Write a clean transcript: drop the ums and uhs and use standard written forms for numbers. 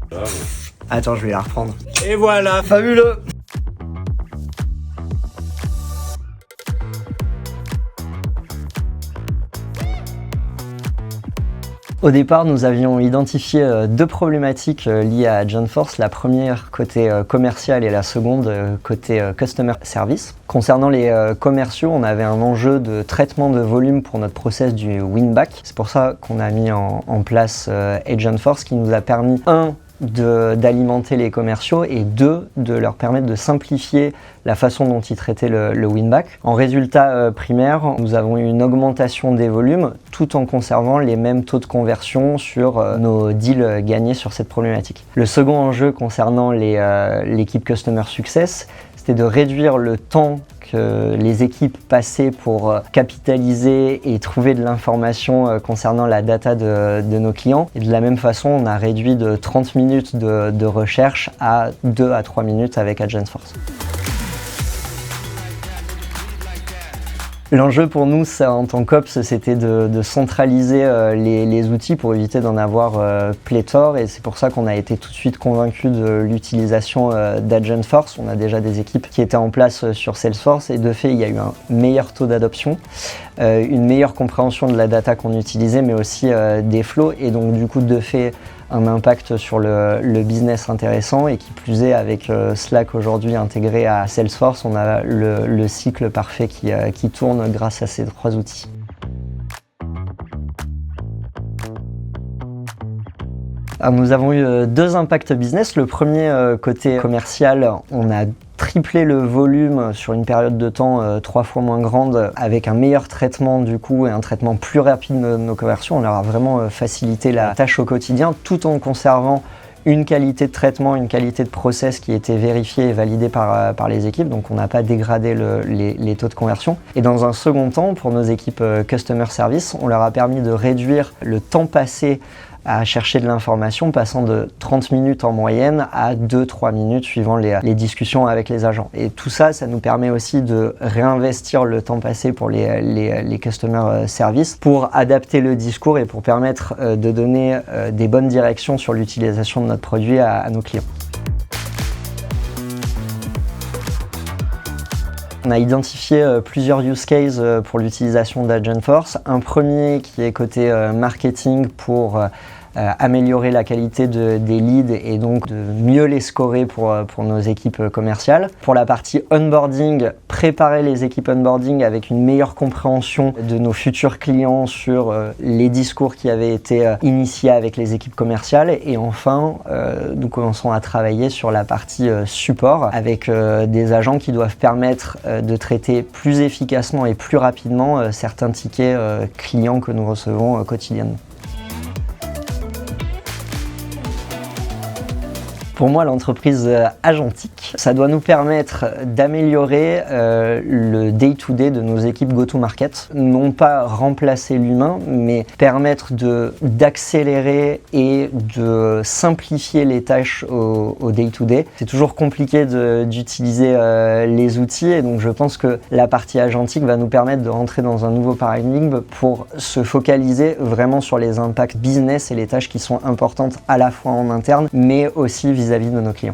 Bravo. Attends, je vais la reprendre. Et voilà. Fabuleux! Au départ, nous avions identifié deux problématiques liées à AgentForce. La première côté commercial et la seconde côté Customer Service. Concernant les commerciaux, on avait un enjeu de traitement de volume pour notre process du win-back. C'est pour ça qu'on a mis en place AgentForce qui nous a permis, d'alimenter les commerciaux et deux, de leur permettre de simplifier la façon dont ils traitaient le win-back. En résultat primaire, nous avons eu une augmentation des volumes tout en conservant les mêmes taux de conversion sur nos deals gagnés sur cette problématique. Le second enjeu concernant l'équipe Customer Success, c'était de réduire le temps que les équipes passaient pour capitaliser et trouver de l'information concernant la data de nos clients. Et de la même façon, on a réduit de 30 minutes de recherche à 2 à 3 minutes avec AgentForce. L'enjeu pour nous, ça, en tant qu'Ops, c'était de centraliser les outils pour éviter d'en avoir pléthore, et c'est pour ça qu'on a été tout de suite convaincus de l'utilisation d'AgentForce. On a déjà des équipes qui étaient en place sur Salesforce et de fait, il y a eu un meilleur taux d'adoption, une meilleure compréhension de la data qu'on utilisait, mais aussi des flows, et donc du coup, de fait, un impact sur le business intéressant, et qui plus est avec Slack aujourd'hui intégré à Salesforce, on a le cycle parfait qui tourne grâce à ces trois outils. Alors, nous avons eu deux impacts business. Le premier, côté commercial, on a triplé le volume sur une période de temps 3 fois moins grande, avec un meilleur traitement du coup et un traitement plus rapide de nos conversions. On leur a vraiment facilité la tâche au quotidien tout en conservant une qualité de traitement, une qualité de process qui était vérifiée et validée par les équipes, donc on n'a pas dégradé les taux de conversion. Et dans un second temps, pour nos équipes Customer Service, on leur a permis de réduire le temps passé à chercher de l'information, passant de 30 minutes en moyenne à 2-3 minutes suivant les discussions avec les agents. Et tout ça, ça nous permet aussi de réinvestir le temps passé pour les Customer Service, pour adapter le discours et pour permettre de donner des bonnes directions sur l'utilisation de notre produit à nos clients. On a identifié plusieurs use cases pour l'utilisation d'AgentForce. Un premier qui est côté marketing pour améliorer la qualité des leads et donc de mieux les scorer pour nos équipes commerciales. Pour la partie onboarding, préparer les équipes onboarding avec une meilleure compréhension de nos futurs clients sur les discours qui avaient été initiés avec les équipes commerciales. Et enfin, nous commençons à travailler sur la partie support avec des agents qui doivent permettre de traiter plus efficacement et plus rapidement certains tickets clients que nous recevons quotidiennement. Pour moi, l'entreprise agentique, ça doit nous permettre d'améliorer le day-to-day de nos équipes go-to-market. Non pas remplacer l'humain, mais permettre d'accélérer et de simplifier les tâches au day-to-day. C'est toujours compliqué d'utiliser les outils, et donc je pense que la partie agentique va nous permettre de rentrer dans un nouveau paradigme pour se focaliser vraiment sur les impacts business et les tâches qui sont importantes à la fois en interne, mais aussi vis-à-vis de nos clients.